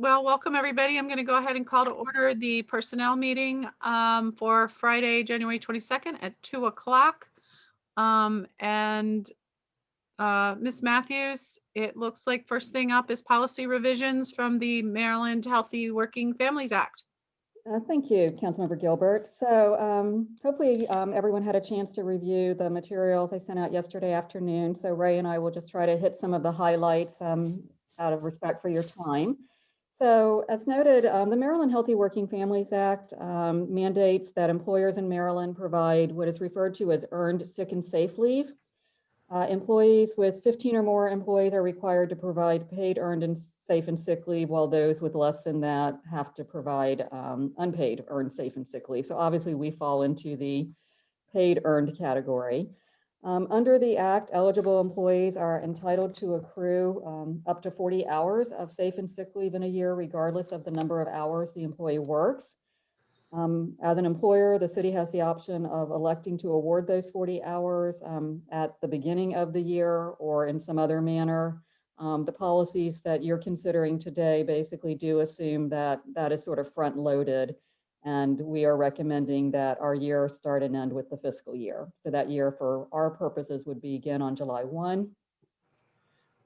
Well, welcome everybody. I'm going to go ahead and call to order the personnel meeting for Friday, January 22nd at 2 o'clock. Ms. Matthews, it looks like first thing up is policy revisions from the Maryland Healthy Working Families Act. Thank you, Councilmember Gilbert. So hopefully everyone had a chance to review the materials I sent out yesterday afternoon. So Ray and I will just try to hit some of the highlights out of respect for your time. So as noted, the Maryland Healthy Working Families Act mandates that employers in Maryland provide what is referred to as earned sick and safe leave. Employees with 15 or more employees are required to provide paid, earned, and safe and sick leave, while those with less than that have to provide unpaid, earned, safe, and sick leave. So obviously we fall into the paid, earned category. Under the Act, eligible employees are entitled to accrue up to 40 hours of safe and sick leave in a year, regardless of the number of hours the employee works. As an employer, the city has the option of electing to award those 40 hours at the beginning of the year or in some other manner. The policies that you're considering today basically do assume that that is sort of front loaded, and we are recommending that our year start and end with the fiscal year. So that year for our purposes would begin on July 1.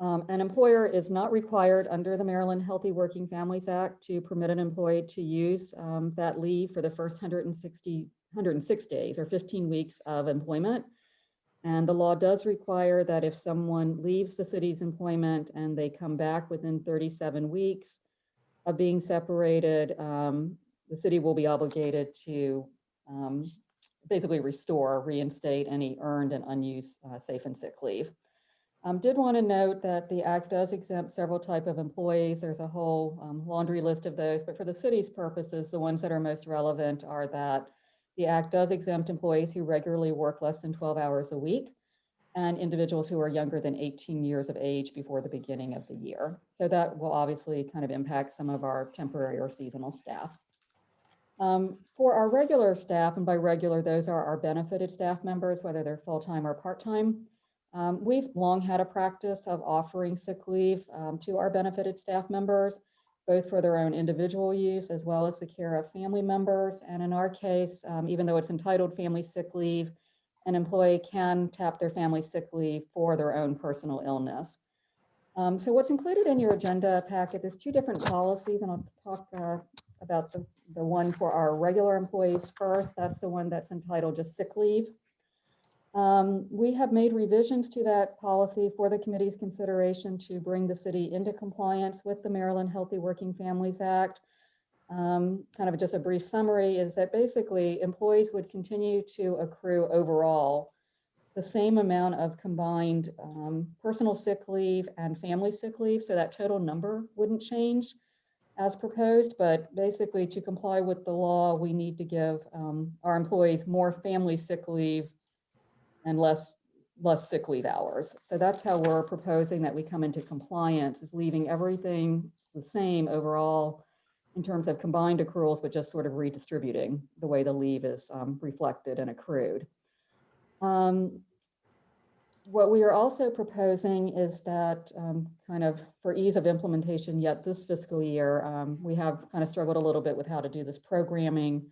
An employer is not required under the Maryland Healthy Working Families Act to permit an employee to use that leave for the first 106 days or 15 weeks of employment. And the law does require that if someone leaves the city's employment and they come back within 37 weeks of being separated, the city will be obligated to basically reinstate any earned and unused safe and sick leave. Did want to note that the Act does exempt several types of employees. There's a whole laundry list of those, but for the city's purposes, the ones that are most relevant are that the Act does exempt employees who regularly work less than 12 hours a week and individuals who are younger than 18 years of age before the beginning of the year. So that will obviously kind of impact some of our temporary or seasonal staff. For our regular staff, and by regular, those are our benefited staff members, whether they're full-time or part-time. We've long had a practice of offering sick leave to our benefited staff members, both for their own individual use as well as the care of family members. And in our case, even though it's entitled family sick leave, an employee can tap their family sick leave for their own personal illness. So what's included in your agenda packet, there's two different policies, and I'll talk about the one for our regular employees first. That's the one that's entitled just sick leave. We have made revisions to that policy for the committee's consideration to bring the city into compliance with the Maryland Healthy Working Families Act. Kind of just a brief summary is that basically employees would continue to accrue overall the same amount of combined personal sick leave and family sick leave. So that total number wouldn't change as proposed, but basically to comply with the law, we need to give our employees more family sick leave and less sick leave hours. So that's how we're proposing that we come into compliance, is leaving everything the same overall in terms of combined accruals, but just sort of redistributing the way the leave is reflected and accrued. What we are also proposing is that kind of for ease of implementation yet this fiscal year, we have kind of struggled a little bit with how to do this programming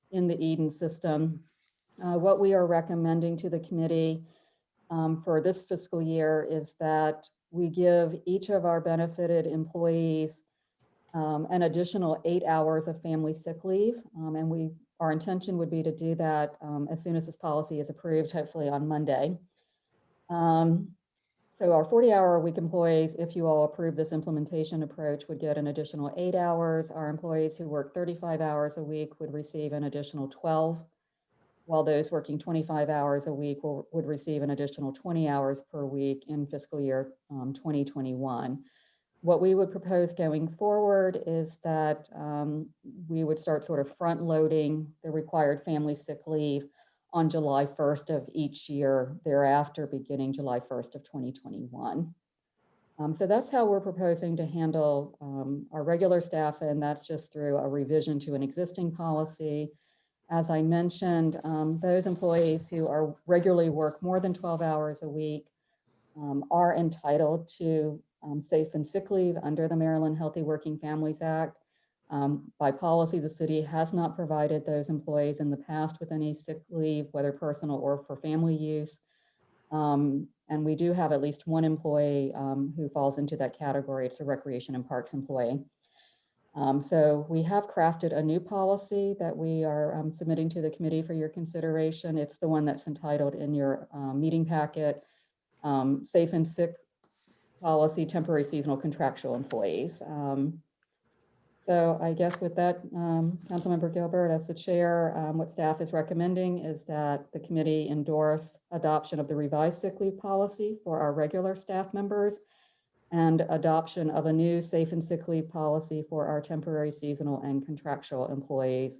in the Eden system. What we are recommending to the committee for this fiscal year is that we give each of our benefited employees an additional 8 hours of family sick leave. And our intention would be to do that as soon as this policy is approved, hopefully on Monday. So our 40-hour-a-week employees, if you all approve this implementation approach, would get an additional 8 hours. Our employees who work 35 hours a week would receive an additional 12, while those working 25 hours a week would receive an additional 20 hours per week in fiscal year 2021. What we would propose going forward is that we would start sort of front loading the required family sick leave on July 1st of each year thereafter, beginning July 1st of 2021. So that's how we're proposing to handle our regular staff, and that's just through a revision to an existing policy. As I mentioned, those employees who are regularly work more than 12 hours a week are entitled to safe and sick leave under the Maryland Healthy Working Families Act. By policy, the city has not provided those employees in the past with any sick leave, whether personal or for family use. And we do have at least one employee who falls into that category. It's a Recreation and Parks employee. So we have crafted a new policy that we are submitting to the committee for your consideration. It's the one that's entitled in your meeting packet, Safe and Sick Policy, Temporary Seasonal Contractual Employees. So I guess with that, Councilmember Gilbert, as the chair, what staff is recommending is that the committee endorse adoption of the revised sick leave policy for our regular staff members and adoption of a new safe and sick leave policy for our temporary, seasonal, and contractual employees.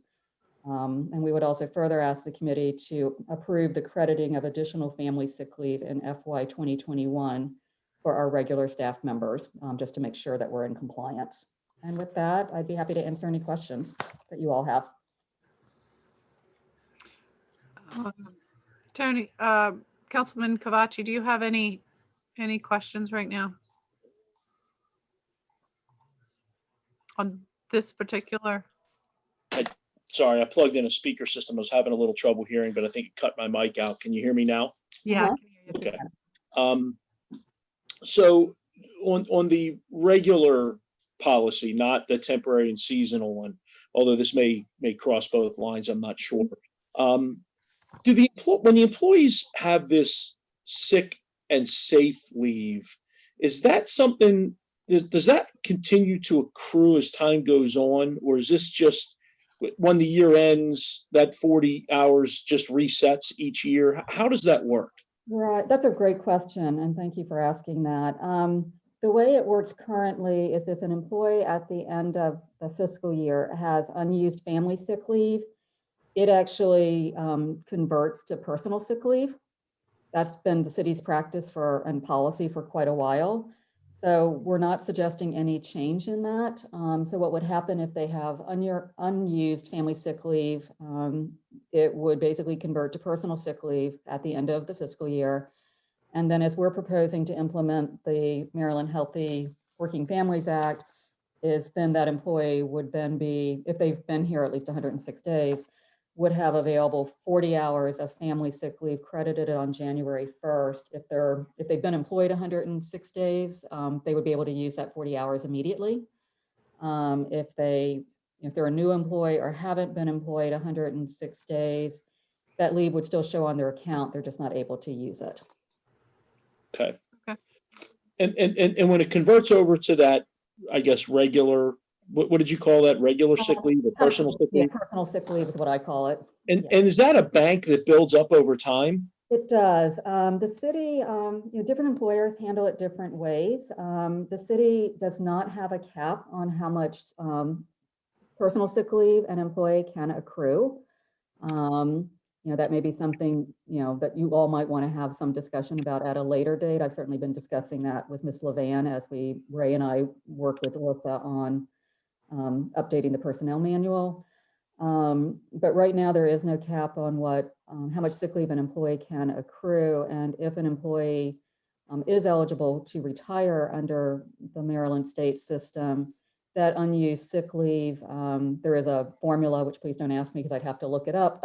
And we would also further ask the committee to approve the crediting of additional family sick leave in FY 2021 for our regular staff members, just to make sure that we're in compliance. And with that, I'd be happy to answer any questions that you all have. Tony, Councilman Cavacci, do you have any questions right now on this particular? Sorry, I plugged in a speaker system. I was having a little trouble hearing, but I think it cut my mic out. Can you hear me now? Yeah. Okay. So on the regular policy, not the temporary and seasonal one, although this may cross both lines, I'm not sure. When the employees have this sick and safe leave, is that something, does that continue to accrue as time goes on? Or is this just when the year ends, that 40 hours just resets each year? How does that work? Right, that's a great question, and thank you for asking that. The way it works currently is if an employee at the end of the fiscal year has unused family sick leave, it actually converts to personal sick leave. That's been the city's practice and policy for quite a while. So we're not suggesting any change in that. So what would happen if they have unused family sick leave, it would basically convert to personal sick leave at the end of the fiscal year. And then as we're proposing to implement the Maryland Healthy Working Families Act, is then that employee would then be, if they've been here at least 106 days, would have available 40 hours of family sick leave credited on January 1st. If they've been employed 106 days, they would be able to use that 40 hours immediately. If they're a new employee or haven't been employed 106 days, that leave would still show on their account. They're just not able to use it. Okay. Okay. And when it converts over to that, I guess, regular, what did you call that? Regular sick leave or personal sick leave? Yeah, personal sick leave is what I call it. And is that a bank that builds up over time? It does. The city, different employers handle it different ways. The city does not have a cap on how much personal sick leave an employee can accrue. That may be something, that you all might want to have some discussion about at a later date. I've certainly been discussing that with Ms. Levan as Ray and I work with Alyssa on updating the personnel manual. But right now there is no cap on how much sick leave an employee can accrue. And if an employee is eligible to retire under the Maryland state system, that unused sick leave, there is a formula, which please don't ask me because I'd have to look it up,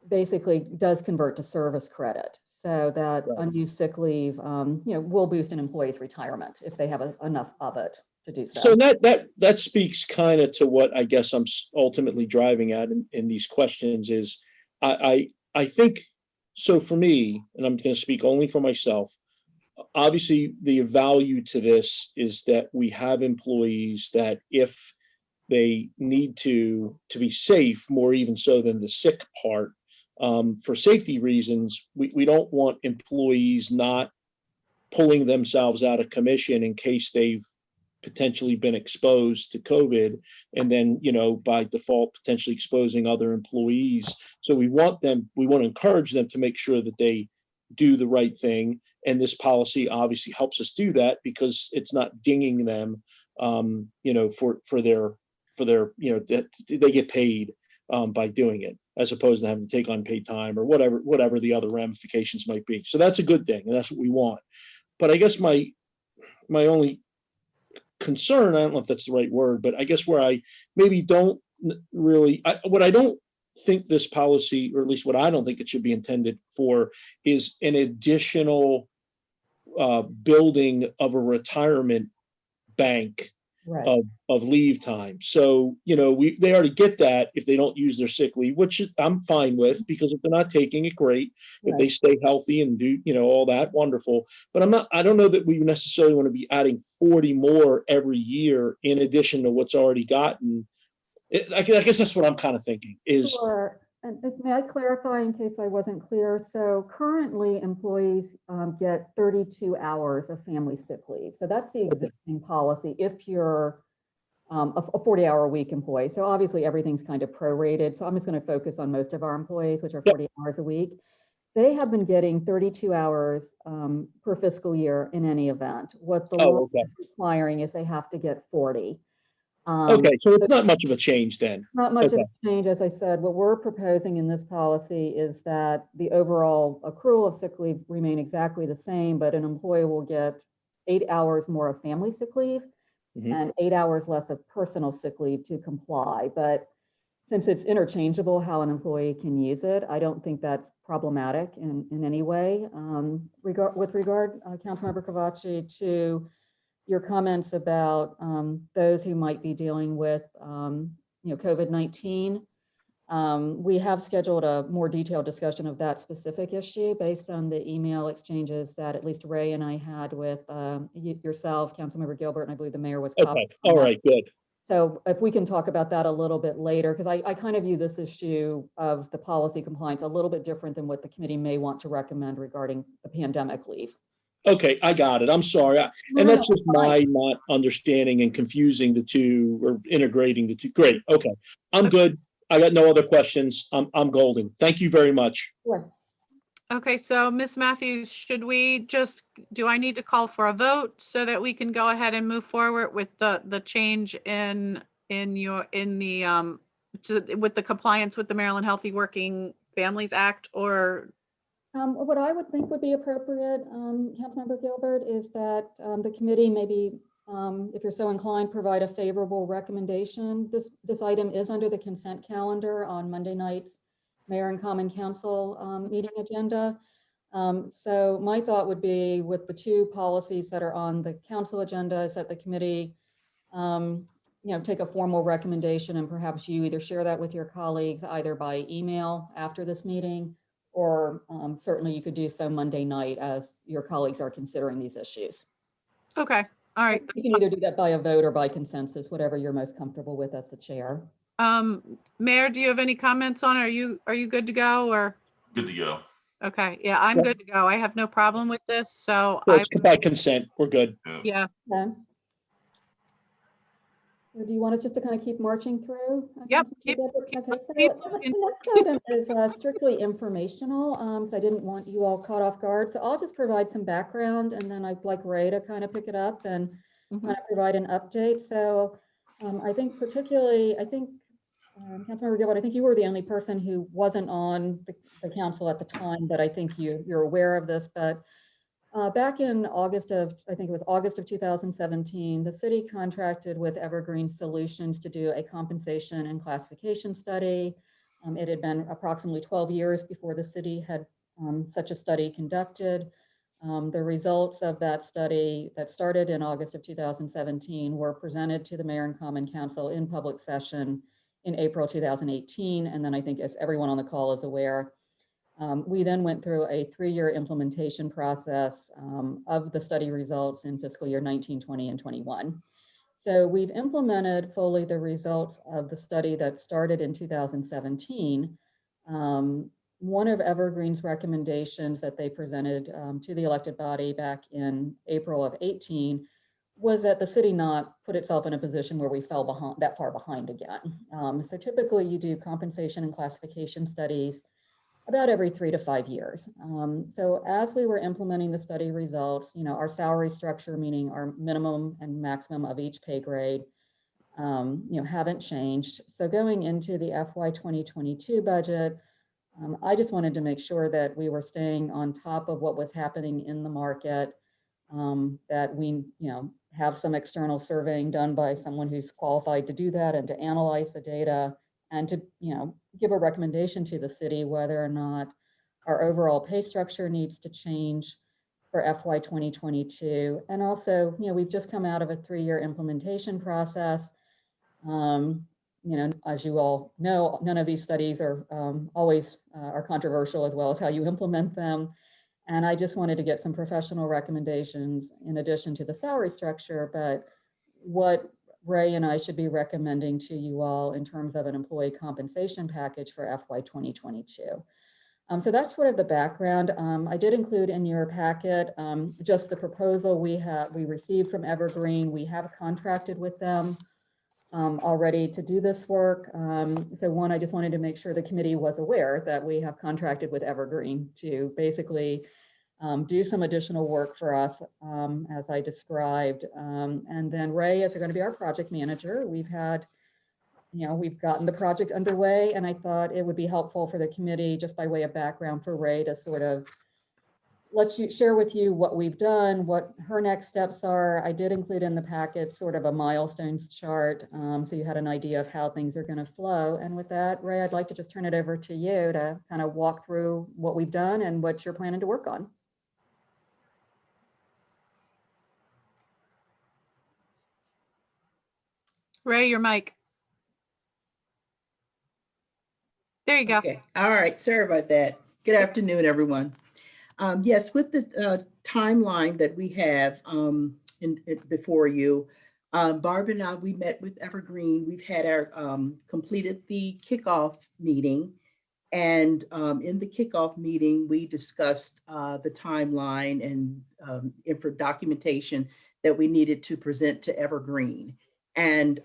basically does convert to service credit. So that unused sick leave, will boost an employee's retirement if they have enough of it to do so. So that speaks kind of to what I guess I'm ultimately driving at in these questions is I think, so for me, and I'm going to speak only for myself, obviously the value to this is that we have employees that if they need to be safe, more even so than the sick part, for safety reasons, we don't want employees not pulling themselves out of commission in case they've potentially been exposed to COVID and then, by default, potentially exposing other employees. So we want to encourage them to make sure that they do the right thing. And this policy obviously helps us do that because it's not dinging them, for their, that they get paid by doing it, as opposed to having to take unpaid time or whatever the other ramifications might be. So that's a good thing. And that's what we want. But I guess my my only concern, I don't know if that's the right word, but I guess where I maybe don't really, what I don't think this policy, or at least what I don't think it should be intended for, is an additional building of a retirement bank Right. of leave time. So, they already get that if they don't use their sick leave, which I'm fine with, because if they're not taking it, great. If they Right. stay healthy and do, all that, wonderful. But I don't know that we necessarily want to be adding 40 more every year in addition to what's already gotten. I guess that's what I'm kind of thinking is, Sure. And may I clarify in case I wasn't clear? So currently employees get 32 hours of family sick leave. So that's the existing policy if you're a 40-hour week employee. So obviously everything's kind of prorated. So I'm just going to focus on most of our employees, which are 40 hours a week. They have been getting 32 hours per fiscal year in any event. What the law okay. is requiring is they have to get 40. Okay, so it's not much of a change then. Not much of Okay. a change, as I said. What we're proposing in this policy is that the overall accrual of sick leave remain exactly the same, but an employee will get 8 hours more of family sick leave Mhm. and 8 hours less of personal sick leave to comply. But since it's interchangeable how an employee can use it, I don't think that's problematic in any way. With regard, Councilmember Cavacci, to your comments about those who might be dealing with COVID-19. We have scheduled a more detailed discussion of that specific issue based on the email exchanges that at least Ray and I had with yourself, Councilmember Gilbert, and I believe the mayor was copied Okay, on all that. right, good. So if we can talk about that a little bit later, because I kind of view this issue of the policy compliance a little bit different than what the committee may want to recommend regarding the pandemic leave. Okay, I got it. I'm sorry. And that's just my not understanding and confusing the two or integrating the two. Great. Okay. I'm good. I got no other questions. I'm golden. Thank you very much. Sure. Okay, so Ms. Matthews, do I need to call for a vote so that we can go ahead and move forward with the change with the compliance with the Maryland Healthy Working Families Act, or? What I would think would be appropriate, Councilmember Gilbert, is that the committee maybe, if you're so inclined, provide a favorable recommendation. This item is under the consent calendar on Monday night's Mayor and Common Council meeting agenda. So my thought would be, with the two policies that are on the council agenda, is that the committee take a formal recommendation, and perhaps you either share that with your colleagues either by email after this meeting, or certainly you could do so Monday night as your colleagues are considering these issues. Okay, all right. You can either do that by a vote or by consensus, whatever you're most comfortable with as the chair. Mayor, do you have any comments on it? Are you good to go, or? Good to go. Okay, yeah, I'm good to go. I have no problem with this, so It's by consent. We're good. yeah. Okay. So do you want us just to kind of keep marching through? Yep. Okay, so keep the next item is strictly informational, because I didn't want you all caught off guard. So I'll just provide some background, and then I'd like Ray to kind of pick it up and kind of provide an update. So I think particularly, Councilmember Gilbert, I think you were the only person who wasn't on the council at the time, but I think you're aware of this. But back in August of 2017, the city contracted with Evergreen Solutions to do a compensation and classification study. It had been approximately 12 years before the city had such a study conducted. The results of that study that started in August of 2017 were presented to the Mayor and Common Council in public session in April 2018. And then I think, as everyone on the call is aware, we then went through a 3-year implementation process of the study results in fiscal year 19, 20, and 21. So we've implemented fully the results of the study that started in 2017. One of Evergreen's recommendations that they presented to the elected body back in April of 18 was that the city not put itself in a position where we fell that far behind again. So typically you do compensation and classification studies about every 3 to 5 years. So as we were implementing the study results, our salary structure, meaning our minimum and maximum of each pay grade, haven't changed. So going into the FY 2022 budget, I just wanted to make sure that we were staying on top of what was happening in the market, that we, have some external surveying done by someone who's qualified to do that and to analyze the data and to, give a recommendation to the city whether or not our overall pay structure needs to change for FY 2022. And also, we've just come out of a 3-year implementation process. As you all know, none of these studies are always are controversial, as well as how you implement them. And I just wanted to get some professional recommendations in addition to the salary structure, but what Ray and I should be recommending to you all in terms of an employee compensation package for FY 2022. So that's sort of the background. I did include in your packet just the proposal we received from Evergreen. We have contracted with them already to do this work. So one, I just wanted to make sure the committee was aware that we have contracted with Evergreen to basically do some additional work for us, as I described. And then Ray is going to be our project manager. We've gotten the project underway, and I thought it would be helpful for the committee, just by way of background, for Ray to sort of share with you what we've done, what her next steps are. I did include in the packet sort of a milestones chart, so you had an idea of how things are going to flow. And with that, Ray, I'd like to just turn it over to you to kind of walk through what we've done and what you're planning to work on. Ray, your mic. There you go. Okay. All right. Sorry about that. Good afternoon, everyone. Yes, with the timeline that we have before you, Barb and I, we met with Evergreen. We've had our completed the kickoff meeting. And in the kickoff meeting, we discussed the timeline and info documentation that we needed to present to Evergreen. And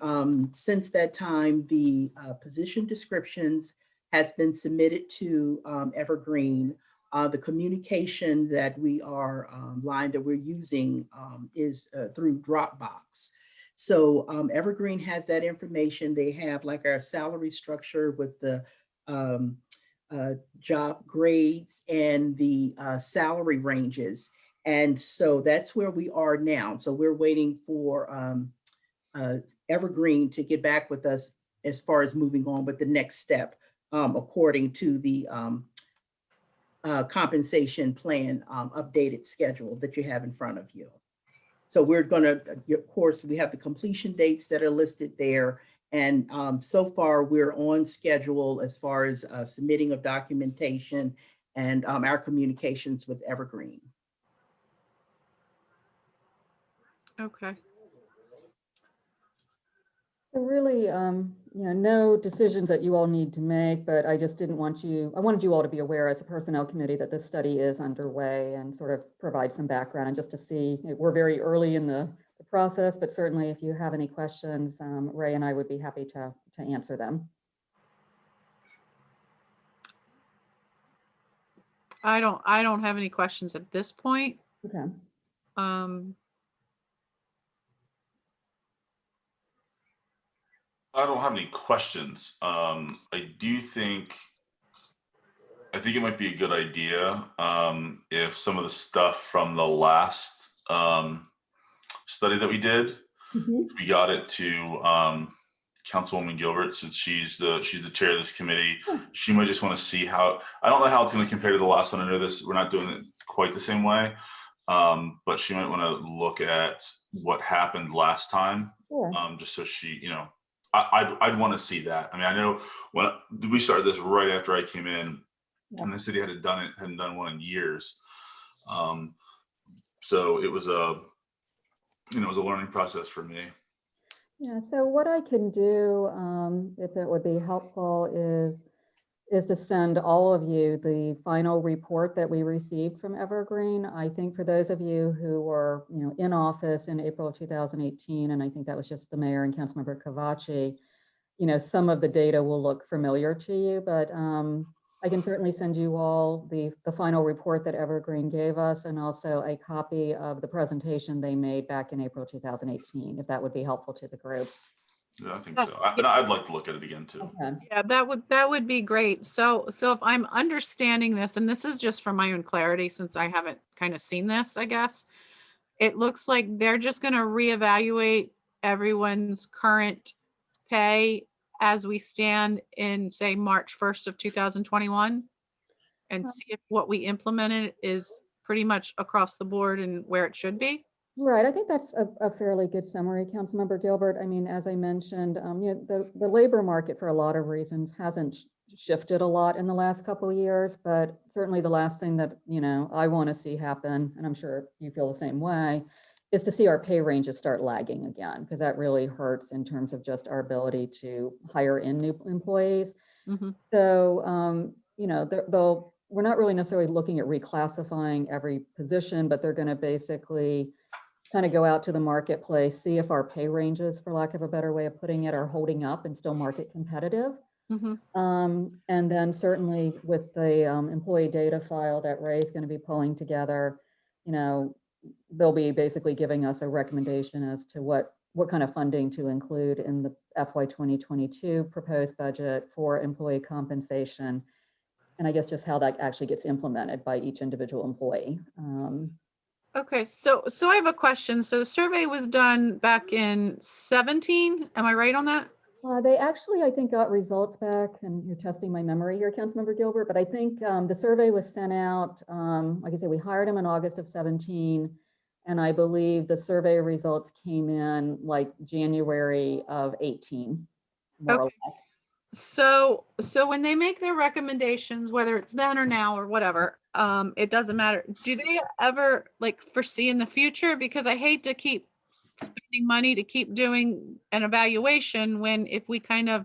since that time, the position descriptions has been submitted to Evergreen. The communication that we are line that we're using is through Dropbox. So Evergreen has that information. They have like our salary structure with the job grades and the salary ranges. And so that's where we are now. So we're waiting for Evergreen to get back with us as far as moving on with the next step, according to the compensation plan updated schedule that you have in front of you. So we're going to, of course, we have the completion dates that are listed there. And so far we're on schedule as far as submitting of documentation and our communications with Evergreen. Okay. So really, no decisions that you all need to make, but I just didn't want I wanted you all to be aware as a personnel committee that this study is underway and sort of provide some background, and just to see, we're very early in the process, but certainly if you have any questions, Ray and I would be happy to answer them. I don't have any questions at this point. Okay. I don't have any questions. I think it might be a good idea if some of the stuff from the last study that we did, we got it to Councilwoman Gilbert, since she's the chair of this committee. She might just want to see how, I don't know how it's going to compare to the last one. I know we're not doing it quite the same way, but she might want to look at what happened last time, just so she, I'd want to see that. I mean, I know when we started this right after I came in, and the city hadn't done one in years. So it was a learning process for me. Yeah, so what I can do, if it would be helpful, is to send all of you the final report that we received from Evergreen. I think for those of you who were, in office in April of 2018, and I think that was just the mayor and Councilmember Cavacci, some of the data will look familiar to you, but I can certainly send you all the final report that Evergreen gave us, and also a copy of the presentation they made back in April 2018, if that would be helpful to the group. Yeah, I think so. I'd like to look at it again too. Okay. Yeah, that would be great. So if I'm understanding this, and this is just for my own clarity, since I haven't kind of seen this, I guess, it looks like they're just going to reevaluate everyone's current pay as we stand in, say, March 1st of 2021, and see if what we implemented is pretty much across the board and where it should be. Right, I think that's a fairly good summary, Councilmember Gilbert. I mean, as I mentioned, the labor market for a lot of reasons hasn't shifted a lot in the last couple of years, but certainly the last thing that, I want to see happen, and I'm sure you feel the same way, is to see our pay ranges start lagging again, because that really hurts in terms of just our ability to hire in new employees. Mm-hmm. So, we're not really necessarily looking at reclassifying every position, but they're going to basically kind of go out to the marketplace, see if our pay ranges, for lack of a better way of putting it, are holding up and still market competitive. Mm-hmm. And then certainly with the employee data file that Ray's going to be pulling together, they'll be basically giving us a recommendation as to what kind of funding to include in the FY 2022 proposed budget for employee compensation. And I guess just how that actually gets implemented by each individual employee. Okay, so I have a question. So the survey was done back in 17. Am I right on that? They actually, I think, got results back, and you're testing my memory here, Councilmember Gilbert, but I think the survey was sent out, like I said, we hired him in August of 17, and I believe the survey results came in like January of 18, more or less. So when they make their recommendations, whether it's then or now or whatever, it doesn't matter. Do they ever foresee in the future? Because I hate to keep spending money to keep doing an evaluation when if we kind of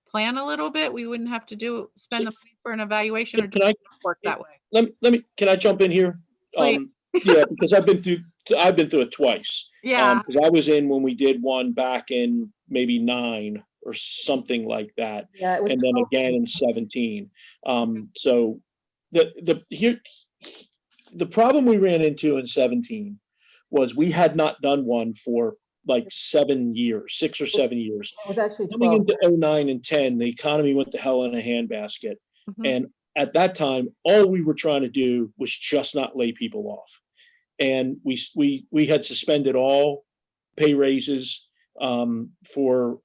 plan a little bit, we wouldn't have to spend the money for an evaluation, or Can I work that way. let me can I jump in here? Please. Yeah, because I've been through it twice. Yeah. Because I was in when we did one back in maybe 9 or something like that. Yeah, it was And then 12. again in 17. So the problem we ran into in 17 was we had not done one for like 7 years, 6 or 7 years. It was actually Coming 12. into 09 and 10, the economy went to hell in a handbasket. Mhm. And at that time, all we were trying to do was just not lay people off. And we had suspended all pay raises for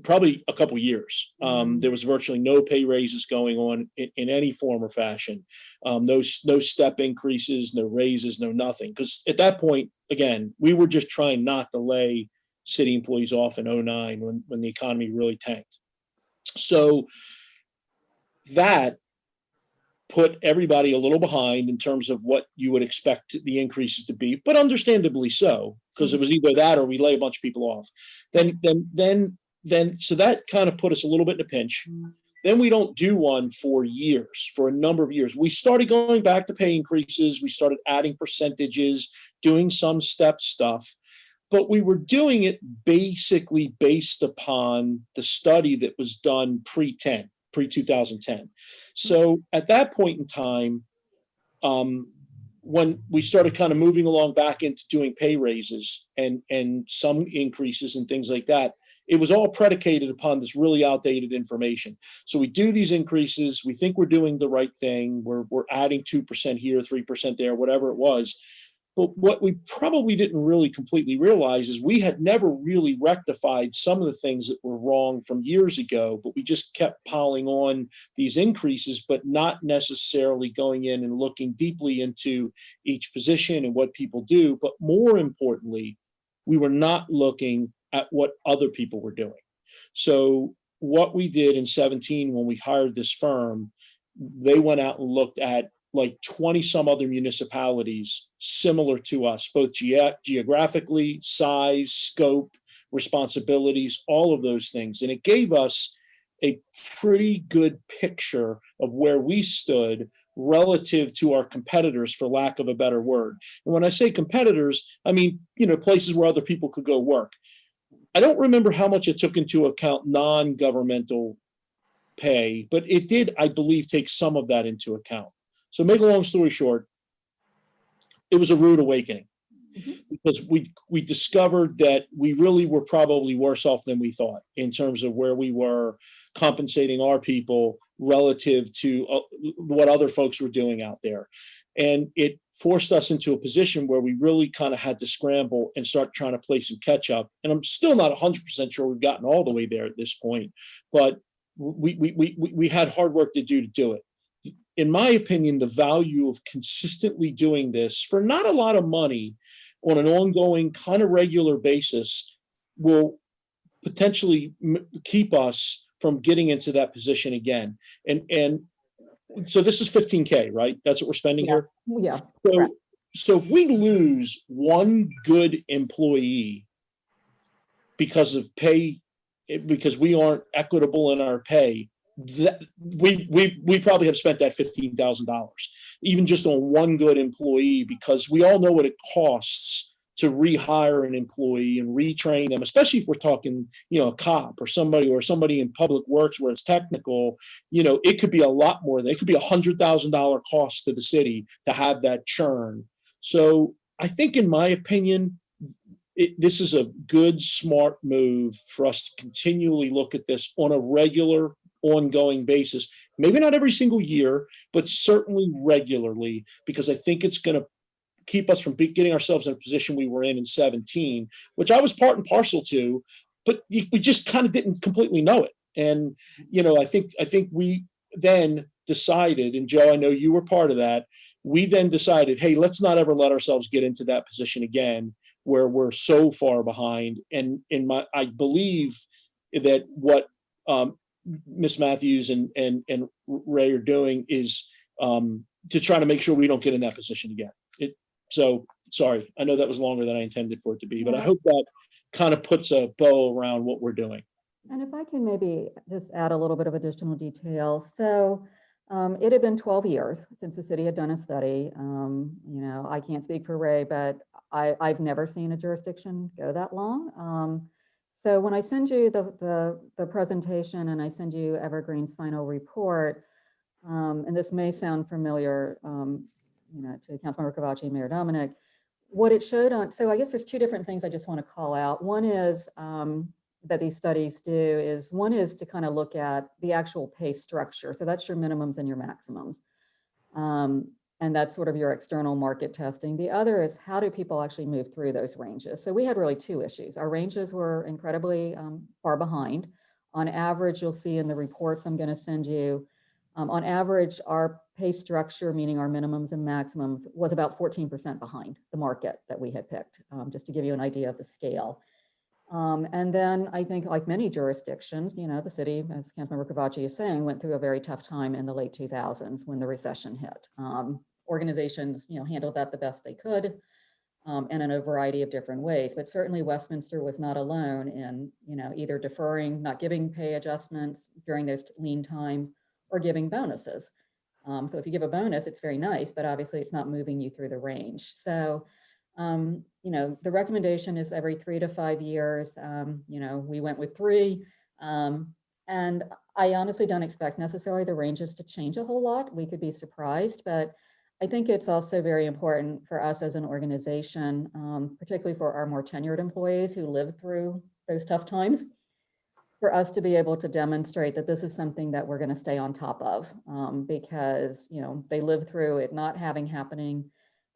probably a couple years. There was virtually no pay raises going on in any form or fashion. No step increases, no raises, no nothing. Because at that point, again, we were just trying not to lay city employees off in 09 when the economy really tanked. So that put everybody a little behind in terms of what you would expect the increases to be, but understandably so, because it was either that or we lay a bunch of people off. Then so that kind of put us a little bit in a pinch. Then we don't do one for years, for a number of years. We started going back to pay increases. We started adding percentages, doing some step stuff, but we were doing it basically based upon the study that was done pre-2010. So at that point in time, when we started kind of moving along back into doing pay raises and some increases and things like that, it was all predicated upon this really outdated information. So we do these increases, we think we're doing the right thing, we're adding 2% here, 3% there, whatever it was. But what we probably didn't really completely realize is we had never really rectified some of the things that were wrong from years ago, but we just kept piling on these increases, but not necessarily going in and looking deeply into each position and what people do. But more importantly, we were not looking at what other people were doing. So what we did in 17 when we hired this firm, they went out and looked at like 20 some other municipalities similar to us, both geographically, size, scope, responsibilities, all of those things. And it gave us a pretty good picture of where we stood relative to our competitors, for lack of a better word. And when I say competitors, I mean, places where other people could go work. I don't remember how much it took into account non-governmental pay, but it did, I believe, take some of that into account. So make a long story short, it was a rude awakening because we discovered that we really were probably worse off than we thought in terms of where we were compensating our people relative to what other folks were doing out there. And it forced us into a position where we really kind of had to scramble and start trying to play some catch up. And I'm still not 100% sure we've gotten all the way there at this point, but we had hard work to do it. In my opinion, the value of consistently doing this for not a lot of money on an ongoing kind of regular basis will potentially keep us from getting into that position again. And so this is 15K, right? That's what we're spending here. Yeah. So if we lose one good employee because of pay, because we aren't equitable in our pay, that we probably have spent that $15,000, even just on one good employee, because we all know what it costs to rehire an employee and retrain them, especially if we're talking, a cop or somebody in public works where it's technical. It could be a lot more. It could be $100,000 cost to the city to have that churn. So I think, in my opinion, this is a good, smart move for us to continually look at this on a regular, ongoing basis. Maybe not every single year, but certainly regularly, because I think it's going to keep us from getting ourselves in a position we were in 17, which I was part and parcel to, but we just kind of didn't completely know it. And, I think we then decided, and Joe, I know you were part of that. We then decided, hey, let's not ever let ourselves get into that position again, where we're so far behind. And I believe that what Ms. Matthews and Ray are doing is to try to make sure we don't get in that position again. So sorry, I know that was longer than I intended for it to be, but I hope that kind of puts a bow around what we're doing. And if I can maybe just add a little bit of additional detail. So it had been 12 years since the city had done a study. I can't speak for Ray, but I've never seen a jurisdiction go that long. So when I send you the presentation and I send you Evergreen's final report, and this may sound familiar, to Councilmember Cavacci, Mayor Dominic, what it showed on, so I guess there's two different things I just want to call out. One is that these studies do is, one is to kind of look at the actual pay structure. So that's your minimums and your maximums. And that's sort of your external market testing. The other is, how do people actually move through those ranges? So we had really two issues. Our ranges were incredibly far behind. On average, you'll see in the reports I'm going to send you, on average, our pay structure, meaning our minimums and maximums, was about 14% behind the market that we had picked, just to give you an idea of the scale. And then I think, like many jurisdictions, the city, as Councilmember Cavacci is saying, went through a very tough time in the late 2000s when the recession hit. Organizations, handled that the best they could, and in a variety of different ways. But certainly Westminster was not alone in, either deferring, not giving pay adjustments during those lean times, or giving bonuses. So if you give a bonus, it's very nice, but obviously it's not moving you through the range. So, the recommendation is every 3 to 5 years. We went with 3. And I honestly don't expect necessarily the ranges to change a whole lot. We could be surprised, but I think it's also very important for us as an organization, particularly for our more tenured employees who lived through those tough times, for us to be able to demonstrate that this is something that we're going to stay on top of, because they lived through it not having happening.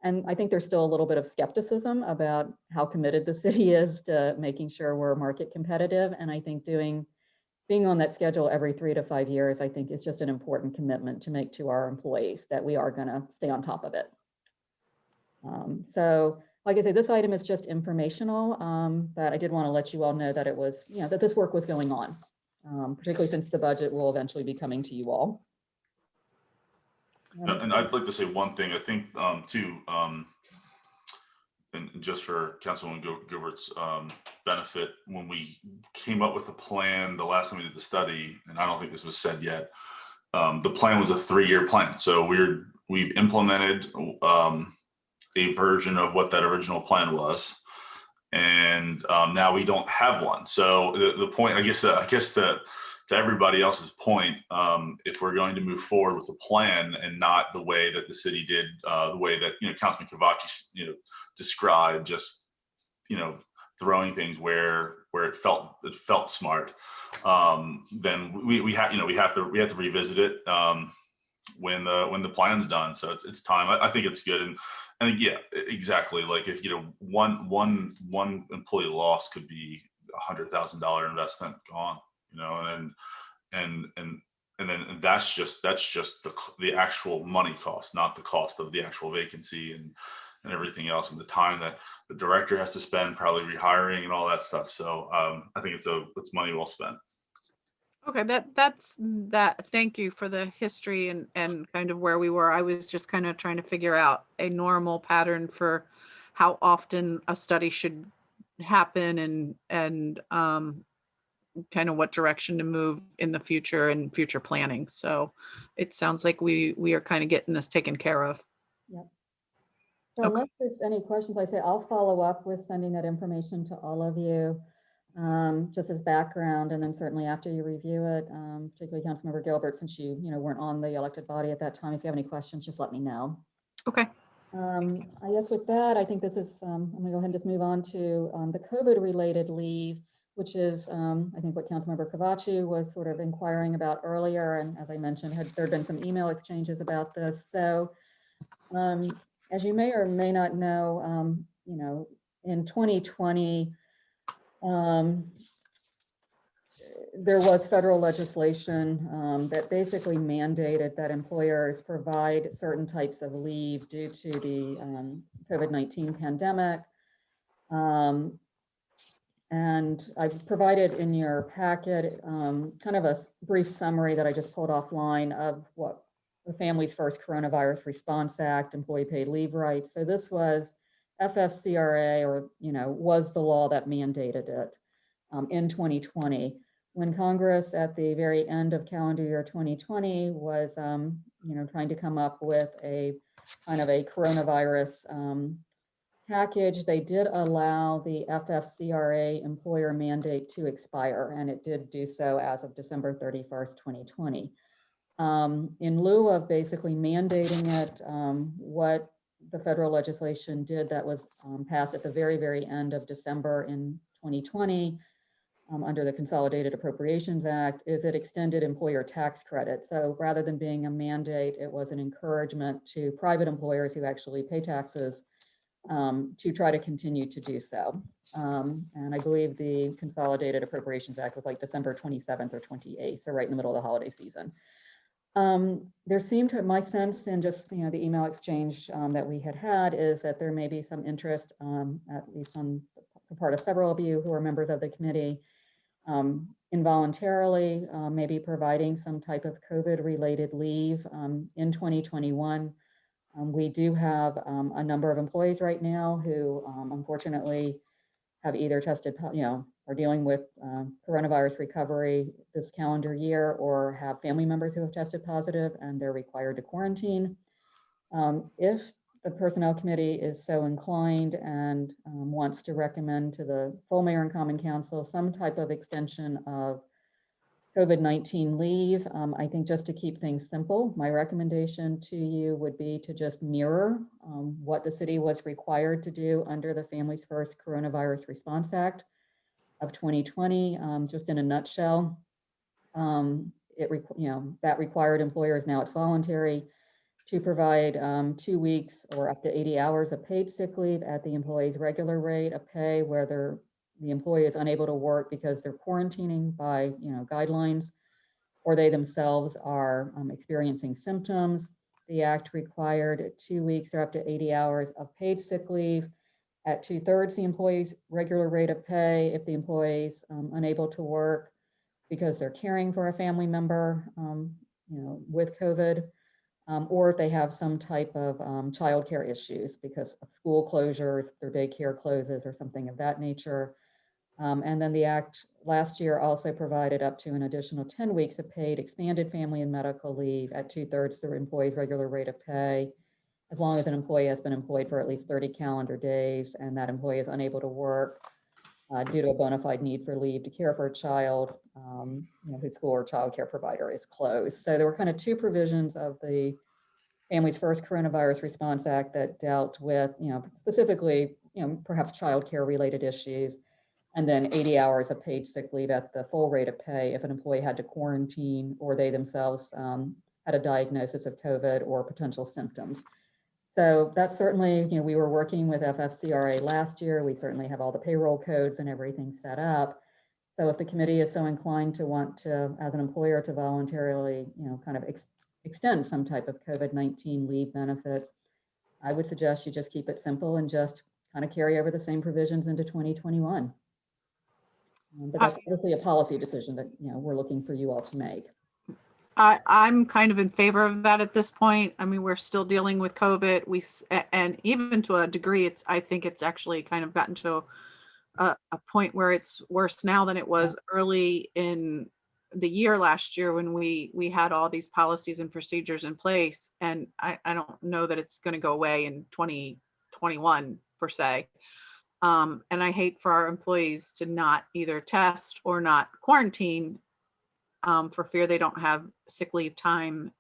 And I think there's still a little bit of skepticism about how committed the city is to making sure we're market competitive. And I think being on that schedule every 3 to 5 years, I think is just an important commitment to make to our employees that we are going to stay on top of it. So like I say, this item is just informational, but I did want to let you all know that it was, that this work was going on, particularly since the budget will eventually be coming to you all. And I'd like to say one thing, I think, too, and just for Councilwoman Gilbert's benefit, when we came up with the plan the last time we did the study, and I don't think this was said yet, the plan was a 3-year plan. So we've implemented a version of what that original plan was, and now we don't have one. So the point, I guess to everybody else's point, if we're going to move forward with a plan and not the way that the city did, the way that Councilman Cavacci described, just throwing things where it felt smart, then we have to revisit it. when the plan's done. So it's time. I think it's good. And yeah, exactly. Like if, one employee loss could be $100,000 investment gone, and then that's just the actual money cost, not the cost of the actual vacancy and everything else, and the time that the director has to spend probably rehiring and all that stuff. So I think it's money well spent. Okay, that's that. Thank you for the history and kind of where we were. I was just kind of trying to figure out a normal pattern for how often a study should happen and kind of what direction to move in the future and future planning. So it sounds like we are kind of getting this taken care of. Yep. So Okay. unless there's any questions, I say I'll follow up with sending that information to all of you, just as background, and then certainly after you review it, particularly Councilmember Gilbert, since you weren't on the elected body at that time, if you have any questions, just let me know. Okay. I guess with that, I think this is, I'm gonna go ahead and just move on to the COVID-related leave, which is, I think what Councilmember Cavachi was sort of inquiring about earlier. And as I mentioned, there had been some email exchanges about this. So as you may or may not know, in 2020, there was federal legislation that basically mandated that employers provide certain types of leave due to the COVID-19 pandemic. And I've provided in your packet kind of a brief summary that I just pulled offline of what the Families First Coronavirus Response Act, employee paid leave rights. So this was FFCRA, or was the law that mandated it in 2020. When Congress at the very end of calendar year 2020 was trying to come up with a kind of a coronavirus package, they did allow the FFCRA employer mandate to expire, and it did do so as of December 31st, 2020. In lieu of basically mandating it, what the federal legislation did that was passed at the very, very end of December in 2020 under the Consolidated Appropriations Act is it extended employer tax credit. So rather than being a mandate, it was an encouragement to private employers who actually pay taxes to try to continue to do so. And I believe the Consolidated Appropriations Act was like December 27th or 28th, so right in the middle of the holiday season. There seemed to, my sense in just the email exchange that we had is that there may be some interest, at least on the part of several of you who are members of the committee, involuntarily maybe providing some type of COVID-related leave in 2021. We do have a number of employees right now who unfortunately have either tested, are dealing with coronavirus recovery this calendar year, or have family members who have tested positive and they're required to quarantine. If the Personnel Committee is so inclined and wants to recommend to the full Mayor and Common Council some type of extension of COVID-19 leave, I think just to keep things simple, my recommendation to you would be to just mirror what the city was required to do under the Families First Coronavirus Response Act of 2020. Just in a nutshell, that required employers, now it's voluntary, to provide 2 weeks or up to 80 hours of paid sick leave at the employee's regular rate of pay, whether the employee is unable to work because they're quarantining by guidelines, or they themselves are experiencing symptoms. The act required 2 weeks or up to 80 hours of paid sick leave at 2/3 the employee's regular rate of pay if the employee's unable to work because they're caring for a family member with COVID, or if they have some type of childcare issues because of school closures, their daycare closes, or something of that nature. And then the act last year also provided up to an additional 10 weeks of paid expanded family and medical leave at 2/3 the employee's regular rate of pay, as long as an employee has been employed for at least 30 calendar days and that employee is unable to work due to a bona fide need for leave to care for a child whose school or child care provider is closed. So there were kind of two provisions of the Families First Coronavirus Response Act that dealt with, specifically, perhaps child care related issues, and then 80 hours of paid sick leave at the full rate of pay if an employee had to quarantine or they themselves had a diagnosis of COVID or potential symptoms. So that's certainly, we were working with FFCRA last year. We certainly have all the payroll codes and everything set up. So if the committee is so inclined to want to, as an employer, to voluntarily, kind of extend some type of COVID-19 leave benefits, I would suggest you just keep it simple and just kind of carry over the same provisions into 2021. But that's obviously a policy decision that, we're looking for you all to make. I'm kind of in favor of that at this point. I mean, we're still dealing with COVID. And even to a degree, I think it's actually kind of gotten to a point where it's worse now than it was early in the year last year when we had all these policies and procedures in place. And I don't know that it's going to go away in 2021 per se. And I hate for our employees to not either test or not quarantine for fear they don't have sick leave time,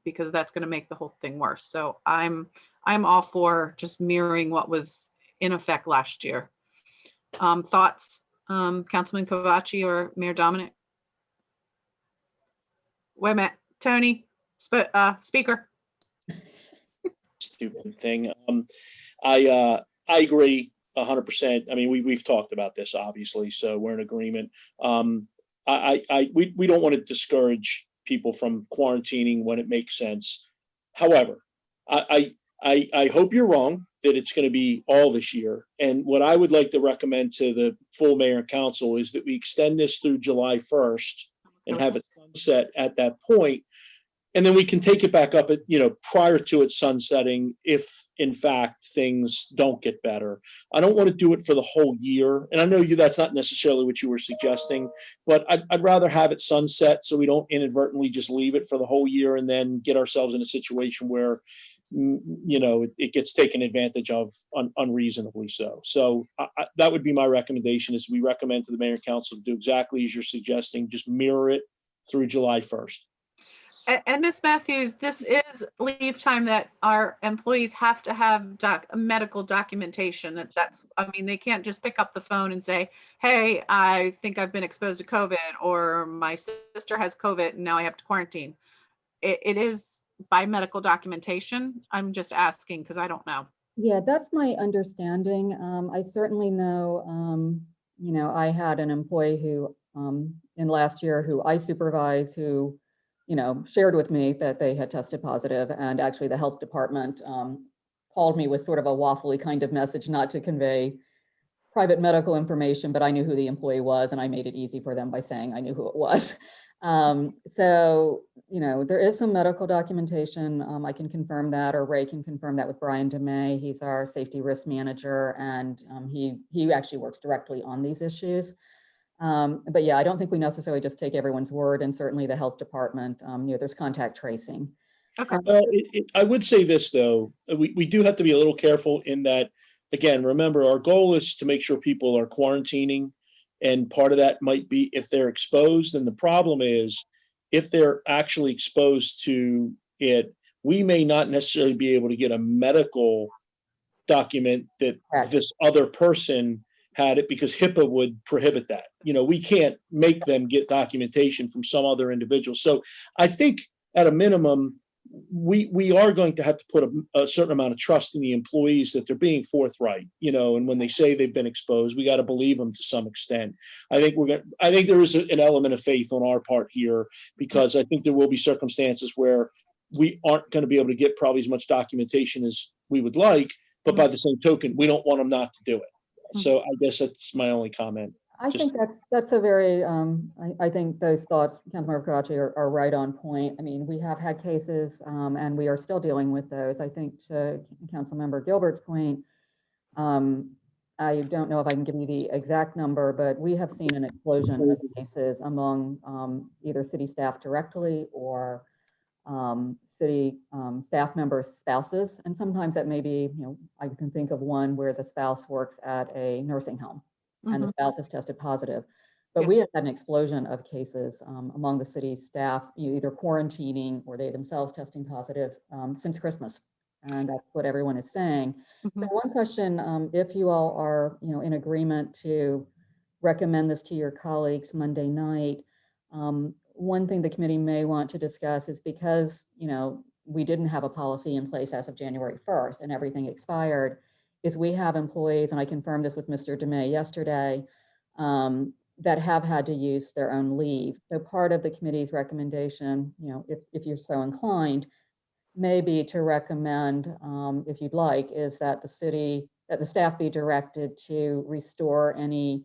because that's going to make the whole thing worse. So I'm all for just mirroring what was in effect last year. Thoughts, Councilman Kovaci or Mayor Dominic? Wait a minute, Tony, speaker. Stupid thing. I agree 100%. I mean, we've talked about this obviously, so we're in agreement. We don't want to discourage people from quarantining when it makes sense. However, I hope you're wrong that it's going to be all this year. And what I would like to recommend to the full mayor and council is that we extend this through July 1st and have it sunset at that point. And then we can take it back up at, prior to it sunsetting, if in fact things don't get better. I don't want to do it for the whole year. And I know that's not necessarily what you were suggesting, but I'd rather have it sunset so we don't inadvertently just leave it for the whole year and then get ourselves in a situation where, it gets taken advantage of unreasonably so. So that would be my recommendation, is we recommend to the mayor and council to do exactly as you're suggesting, just mirror it through July 1st. And Ms. Matthews, this is leave time that our employees have to have medical documentation. They can't just pick up the phone and say, hey, I think I've been exposed to COVID, or my sister has COVID and now I have to quarantine. It is by medical documentation. I'm just asking because I don't know. Yeah, that's my understanding. I certainly know, I had an employee who in last year who I supervise who shared with me that they had tested positive, and actually the health department called me with sort of a waffly kind of message, not to convey private medical information, but I knew who the employee was, and I made it easy for them by saying I knew who it was. So, there is some medical documentation. I can confirm that, or Ray can confirm that with Brian DeMay. He's our safety risk manager, and he actually works directly on these issues. But yeah, I don't think we necessarily just take everyone's word, and certainly the health department, there's contact tracing. Okay. I would say this though, we do have to be a little careful in that, again, remember our goal is to make sure people are quarantining, and part of that might be if they're exposed. And the problem is if they're actually exposed to it, we may not necessarily be able to get a medical document that this other person had it, because HIPAA would prohibit that. We can't make them get documentation from some other individual. So I think at a minimum, we are going to have to put a certain amount of trust in the employees that they're being forthright, and when they say they've been exposed, we got to believe them to some extent. I think there is an element of faith on our part here, because I think there will be circumstances where we aren't going to be able to get probably as much documentation as we would like, but by the same token, we don't want them not to do it. So I guess that's my only comment. I think that's a very, I think those thoughts, Councilmember Kovaci, are right on point. I mean, we have had cases and we are still dealing with those. I think to Councilmember Gilbert's point, I don't know if I can give you the exact number, but we have seen an explosion of cases among either city staff directly or city staff members' spouses. And sometimes that may be, I can think of one where the spouse works at a nursing home. And the spouse has tested positive. But we have had an explosion of cases among the city staff, either quarantining or they themselves testing positive since Christmas. And that's what everyone is saying. So one question, if you all are in agreement to recommend this to your colleagues Monday night, one thing the committee may want to discuss is because, we didn't have a policy in place as of January 1st and everything expired, is we have employees, and I confirmed this with Mr. DeMay yesterday, that have had to use their own leave. So part of the committee's recommendation, if you're so inclined, maybe to recommend, if you'd like, is that the staff be directed to restore any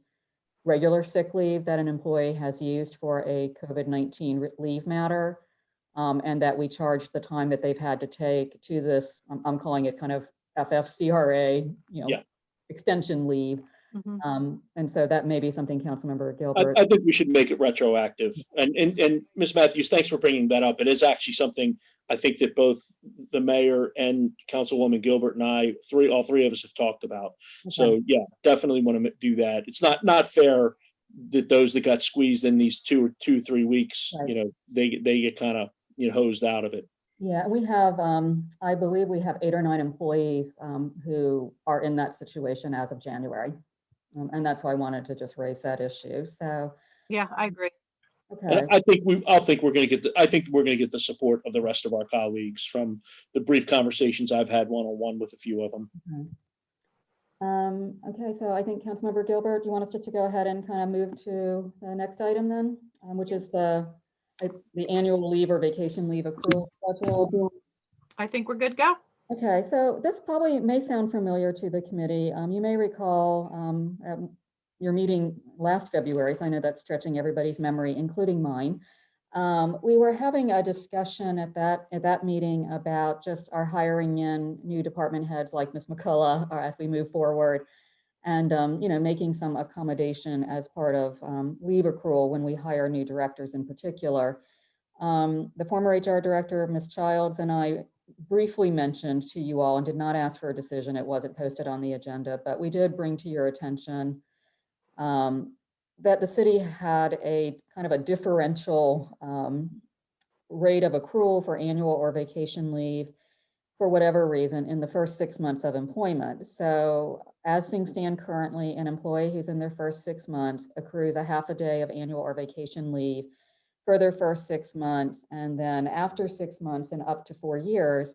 regular sick leave that an employee has used for a COVID-19 leave matter, and that we charge the time that they've had to take to this, I'm calling it kind of FFCRA, Yeah. extension leave. Mhm. And so that may be something Councilmember I, Gilbert. I think we should make it retroactive. And Ms. Matthews, thanks for bringing that up. It is actually something I think that both the mayor and Councilwoman Gilbert and all three of us have talked about. So yeah, definitely want to do that. It's not fair that those that got squeezed in these 3 weeks, Right. they get kind of, hosed out of it. Yeah, we have, I believe we have 8 or 9 employees who are in that situation as of January. And that's why I wanted to just raise that issue. So, Yeah, I agree. okay. And I think we're going to get the support of the rest of our colleagues from the brief conversations I've had one-on-one with a few of them. Okay, so I think Councilmember Gilbert, you want us just to go ahead and kind of move to the next item then, which is the annual leave or vacation leave accrual schedule. I think we're good to go. Okay, so this probably may sound familiar to the committee. You may recall at your meeting last February, so I know that's stretching everybody's memory, including mine. We were having a discussion at that meeting about just our hiring in new department heads like Ms. McCullough as we move forward, and making some accommodation as part of leave accrual when we hire new directors in particular. The former HR director, Ms. Childs, and I briefly mentioned to you all and did not ask for a decision. It wasn't posted on the agenda, but we did bring to your attention that the city had a kind of a differential rate of accrual for annual or vacation leave for whatever reason in the first 6 months of employment. So as things stand currently, an employee who's in their first 6 months accrues a half a day of annual or vacation leave for their first 6 months. And then after 6 months and up to 4 years,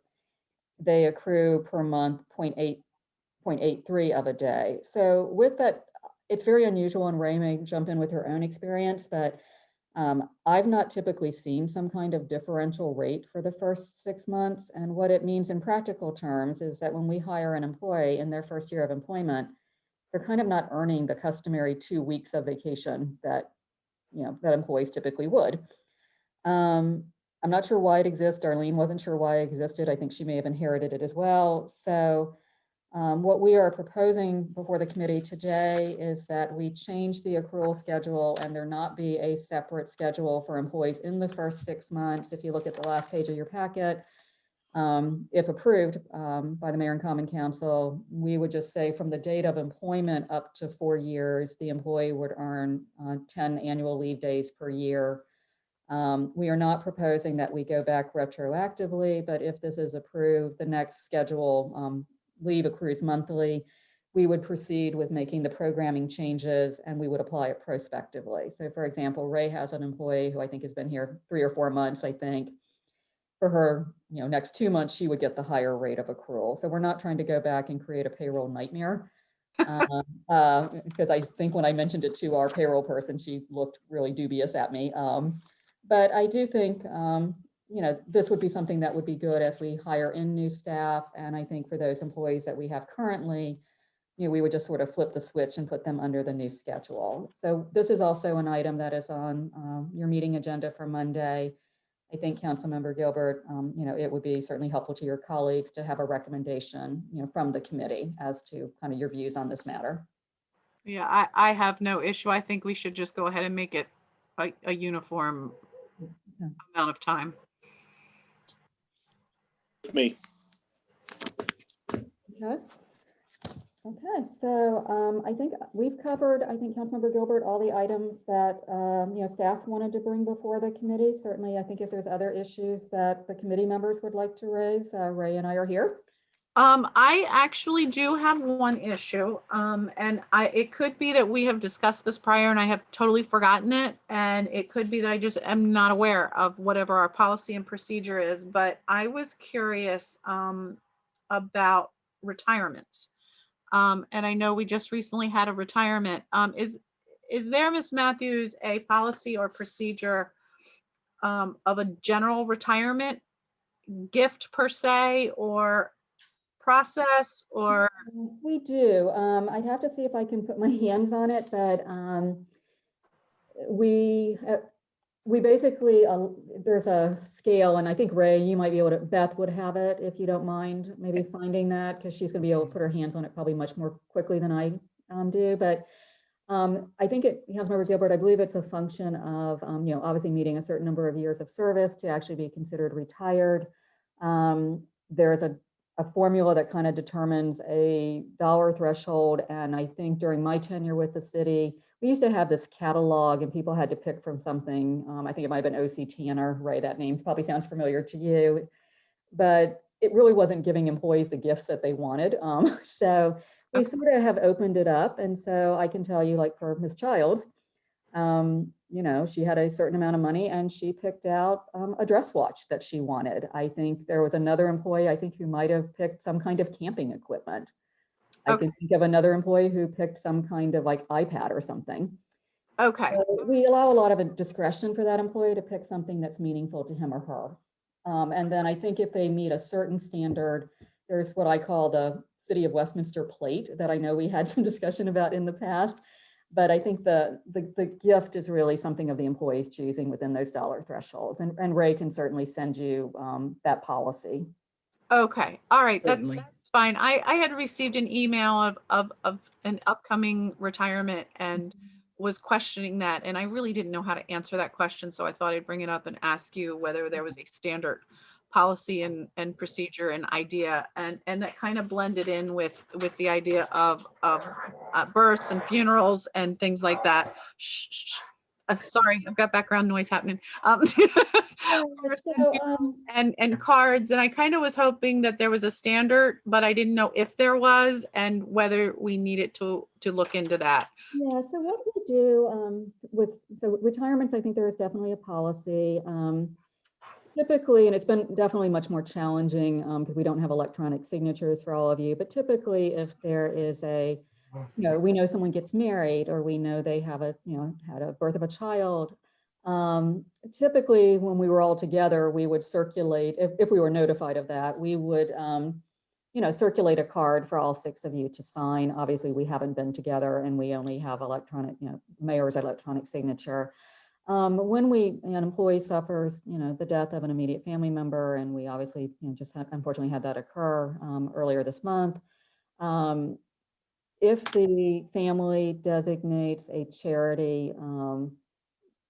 they accrue per month 0.83 of a day. So with that, it's very unusual, and Ray may jump in with her own experience, but I've not typically seen some kind of differential rate for the first 6 months. And what it means in practical terms is that when we hire an employee in their first year of employment, they're kind of not earning the customary 2 weeks of vacation that employees typically would. I'm not sure why it exists. Darlene wasn't sure why it existed. I think she may have inherited it as well. So what we are proposing before the committee today is that we change the accrual schedule and there not be a separate schedule for employees in the first 6 months. If you look at the last page of your packet, if approved by the Mayor and Common Council, we would just say from the date of employment up to 4 years, the employee would earn 10 annual leave days per year. We are not proposing that we go back retroactively, but if this is approved, the next schedule leave accrues monthly. We would proceed with making the programming changes and we would apply it prospectively. So for example, Ray has an employee who I think has been here 3 or 4 months, I think. For her, next 2 months, she would get the higher rate of accrual. So we're not trying to go back and create a payroll nightmare. Because I think when I mentioned it to our payroll person, she looked really dubious at me. But I do think, this would be something that would be good as we hire in new staff. And I think for those employees that we have currently, we would just sort of flip the switch and put them under the new schedule. So this is also an item that is on your meeting agenda for Monday. I think Councilmember Gilbert, it would be certainly helpful to your colleagues to have a recommendation, from the committee as to kind of your views on this matter. Yeah, I have no issue. I think we should just go ahead and make it a uniform amount of time. Me. Okay. Okay, so I think we've covered, Councilmember Gilbert, all the items that, staff wanted to bring before the committee. Certainly, I think if there's other issues that the committee members would like to raise, Ray and I are here. I actually do have one issue, and it could be that we have discussed this prior and I have totally forgotten it, and it could be that I just am not aware of whatever our policy and procedure is, but I was curious, about retirements. And I know we just recently had a retirement. Is there, Ms. Matthews, a policy or procedure, of a general retirement gift per se, or process, or We do. I'd have to see if I can put my hands on it, but we basically, there's a scale, and I think Ray, you might be able to, Beth would have it if you don't mind maybe finding that, because she's going to be able to put her hands on it probably much more quickly than I do. But I think Councilmember Gilbert, I believe it's a function of, obviously meeting a certain number of years of service to actually be considered retired. There's a formula that kind of determines a dollar threshold. And I think during my tenure with the city, we used to have this catalog and people had to pick from something. I think it might have been O.C. Tanner, right? That name probably sounds familiar to you, but it really wasn't giving employees the gifts that they wanted. So we sort of have opened it up. And so I can tell you, like for Ms. Childs, she had a certain amount of money and she picked out a dress watch that she wanted. I think there was another employee, I think, who might have picked some kind of camping equipment. I can think of another employee who picked some kind of like iPad or something. okay. So we allow a lot of discretion for that employee to pick something that's meaningful to him or her. And then I think if they meet a certain standard, there's what I call the City of Westminster plate that I know we had some discussion about in the past. But I think the gift is really something of the employee's choosing within those dollar thresholds. And Ray can certainly send you that policy. Okay, all right, Certainly. that's fine. I had received an email of an upcoming retirement and was questioning that, and I really didn't know how to answer that question, so I thought I'd bring it up and ask you whether there was a standard policy and procedure and idea, and that kind of blended in with the idea of births and funerals and things like that. Shh, shh, shh. Sorry, I've got background noise happening. Births and funerals and cards, and I kind of was hoping that there was a standard, but I didn't know if there was and whether we needed to look into that. Yeah, so what we do so retirements, I think there is definitely a policy. Typically, and it's been definitely much more challenging because we don't have electronic signatures for all of you, but typically if there is we know someone gets married or we know they have had a birth of a child, typically when we were all together, we would circulate, if we were notified of that, we would circulate a card for all 6 of you to sign. Obviously, we haven't been together and we only have electronic, mayor's electronic signature. When an employee suffers, the death of an immediate family member, and we obviously, just unfortunately had that occur earlier this month. If the family designates a charity,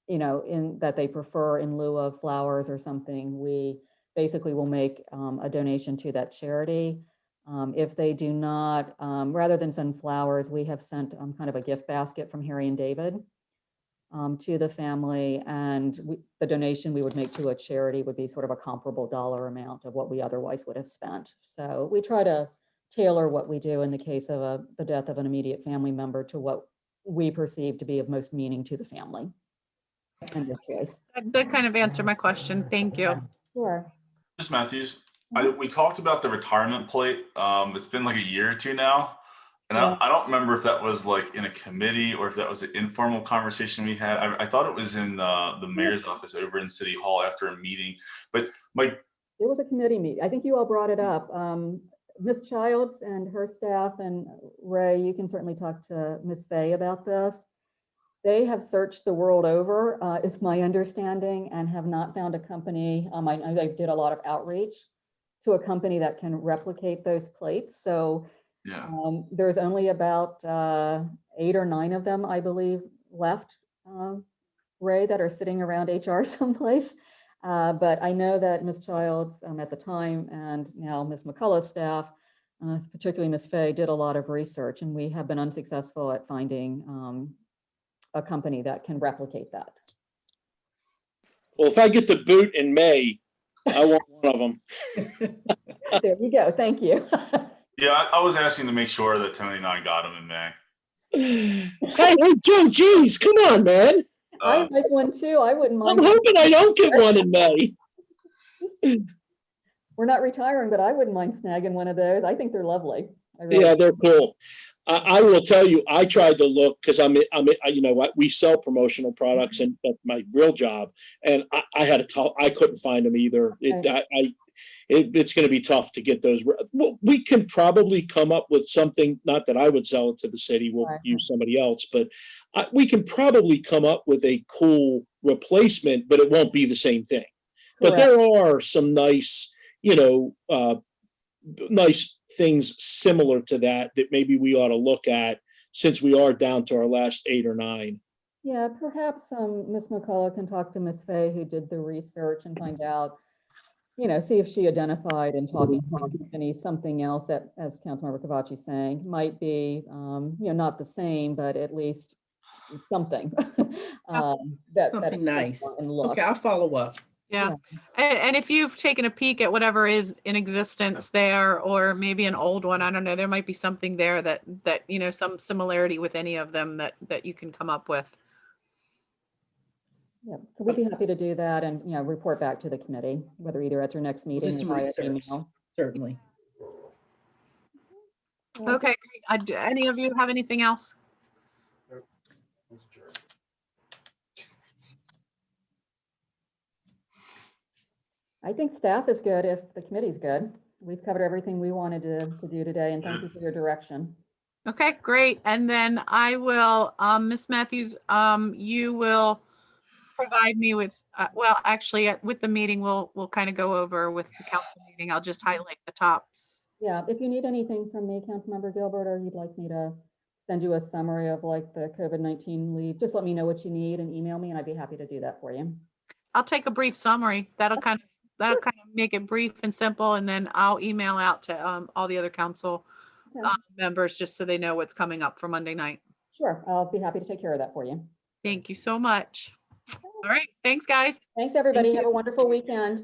in that they prefer in lieu of flowers or something, we basically will make a donation to that charity. If they do not, rather than send flowers, we have sent kind of a gift basket from Harry and David to the family, and the donation we would make to a charity would be sort of a comparable dollar amount of what we otherwise would have spent. So we try to tailor what we do in the case of the death of an immediate family member to what we perceive to be of most meaning to the family. And your choice. That kind of answered my question. Thank you. Sure. Ms. Matthews, we talked about the retirement plate. It's been like a year or two now. And I don't remember if that was like in a committee or if that was an informal conversation we had. I thought it was in the mayor's office over in City Hall after a meeting. But it was a committee meeting. I think you all brought it up. Ms. Childs and her staff, and Ray, you can certainly talk to Ms. Fay about this. They have searched the world over, is my understanding, and have not found a company. I know they did a lot of outreach to a company that can replicate those plates. So there's only about 8 or 9 of them, I believe, left, Ray, that are sitting around HR someplace. But I know that Ms. Childs at the time, and now Ms. McCullough's staff, particularly Ms. Fay, did a lot of research, and we have been unsuccessful at finding a company that can replicate that. Well, if I get the boot in May, I want one of them. There you go. Thank you. Yeah, I was asking to make sure that 1099 got them in May. Hey, Joe, geez, come on, man. I like one too. I wouldn't I'm mind. hoping I don't get one in May. We're not retiring, but I wouldn't mind snagging one of those. I think they're lovely. I really Yeah, they're cool. I will tell you, I tried to look because you know what, we sell promotional products and that's my real job. And I had I couldn't find them either. It's going to be tough to get those. Well, we can probably come up with something, not that I would sell it to the city, we'll Right. use somebody else, but we can probably come up with a cool replacement, but it won't be the same thing. But Correct. there are some nice, you know, nice things similar to that maybe we ought to look at since we are down to our last 8 or 9. Yeah, perhaps Ms. McCullough can talk to Ms. Fay, who did the research, and find out, you know, see if she identified in talking to this company something else that, as Councilmember Cavacci saying, might be, you know, not the same, but at least something. That Something nice. and look. Okay, I'll follow up. Yeah. And if you've taken a peek at whatever is in existence there, or maybe an old one, I don't know, there might be something there that, you know, some similarity with any of them that you can come up with. Yeah, so we'd be happy to do that and, you know, report back to the committee, whether either at your next We'll do meeting some or via research. email. Certainly. Okay, great. Any of you have anything else? I think staff is good if the committee's good. We've covered everything we wanted to do today, and thank you for your direction. Okay, great. And then I will, Ms. Matthews, you will provide me with, well, actually, with the meeting, we'll kind of go over with the council meeting. I'll just highlight the tops. Yeah, if you need anything from me, Councilmember Gilbert, or you'd like me to send you a summary of like the COVID-19 leave, just let me know what you need and email me, and I'd be happy to do that for you. I'll take a brief summary. That'll kind of make it brief and simple, and then I'll email out to all the other council Okay. members just so they know what's coming up for Monday night. Sure, I'll be happy to take care of that for you. Thank you so much. All right, thanks, guys. Thanks, everybody. Thank Have a you. wonderful weekend.